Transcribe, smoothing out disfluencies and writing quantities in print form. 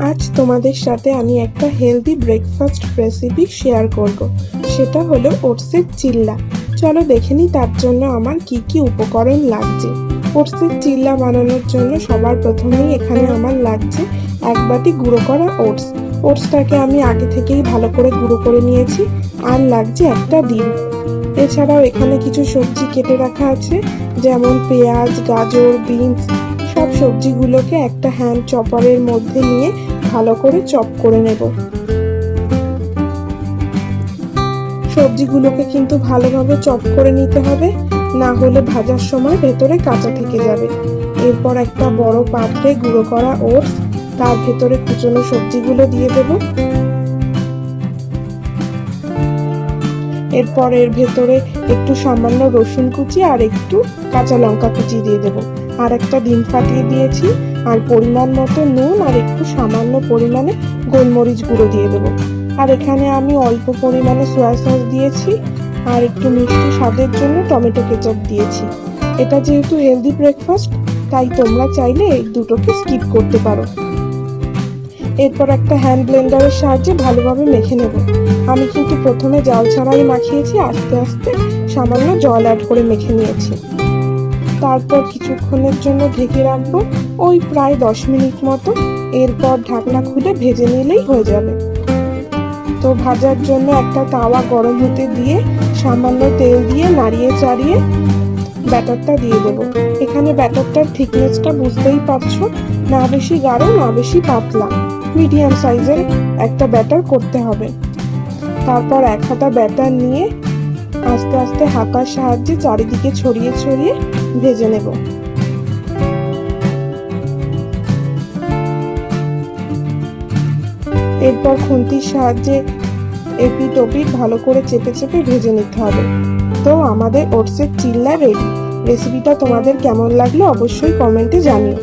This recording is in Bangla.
আজ তোমাদের সাথে আমি একটা হেলদি ব্রেকফাস্ট রেসিপি শেয়ার করব। সেটা হলো ওটসের চিল্লা। চলো দেখে নিই তার জন্য আমার কি কি উপকরণ লাগছে। ওটসের চিল্লা বানানোর জন্য সবার প্রথমেই এখানে আমার লাগছে 1 বাটি গুঁড়ো করা ওটস। ওটসটাকে আমি আগে থেকেই ভালো করে গুঁড়ো করে নিয়েছি। আর লাগছে একটা ডিম। এছাড়াও এখানে কিছু সবজি কেটে রাখা আছে, যেমন পেঁয়াজ, গাজর, বিনস। সব সবজিগুলোকে একটা হ্যান্ড চপারের মধ্যে নিয়ে ভালো করে চপ করে নেব। সবজিগুলোকে কিন্তু ভালোভাবে চপ করে নিতে হবে, না হলে ভাজার সময় ভেতরে কাঁচা থেকে যাবে। এরপর একটা বড় পাত্রে গুঁড়ো করা ওটস, তার ভেতরে কুচনো সবজিগুলো দিয়ে দেব। এরপর এর ভেতরে একটু সামান্য রসুন কুচি আর একটু কাঁচা লঙ্কা কুচি দিয়ে দেব। আর একটা ডিম ফাটিয়ে দিয়েছি, আর পরিমাণ মতো নুন আর একটু সামান্য পরিমাণে গোলমরিচ গুঁড়ো দিয়ে দেব। আর এখানে আমি অল্প পরিমাণে সয়া সস দিয়েছি, আর একটু মিষ্টি স্বাদের জন্য টমেটো কেচাপ দিয়েছি। এটা যেহেতু হেলদি ব্রেকফাস্ট, তাই তোমরা চাইলে এই দুটোকে স্কিপ করতে পারো। এরপর একটা হ্যান্ড ব্লেন্ডারের সাহায্যে ভালোভাবে মেখে নেব। আমি কিন্তু প্রথমে জাল ছাড়াই মাখিয়েছি, আস্তে আস্তে সামান্য জল অ্যাড করে মেখে নিয়েছি। তারপর কিছুক্ষণের জন্য ঢেকে রাখবো, ওই প্রায় 10 মিনিট মতো। এরপর ঢাকনা খুলে ভেজে নিলেই হয়ে যাবে। তো ভাজার জন্য একটা তাওয়া গরম হতে দিয়ে সামান্য তেল দিয়ে নাড়িয়ে চাড়িয়ে ব্যাটারটা দিয়ে দেবো। এখানে ব্যাটারটার থিকনেসটা বুঝতেই পারছো, না বেশি গাঢ় না বেশি পাতলা, মিডিয়াম সাইজের একটা ব্যাটার করতে হবে। তারপর এক হাতা ব্যাটার নিয়ে আস্তে আস্তে হাতার সাহায্যে চারিদিকে ছড়িয়ে ছড়িয়ে ভেজে নেব। এরপর খুন্তির সাহায্যে এপিট ওপিট ভালো করে চেপে চেপে ভেজে নিতে হবে। তো আমাদের ওটসের চিল্লা রেডি। রেসিপিটা তোমাদের কেমন লাগলো অবশ্যই কমেন্টে জানিও।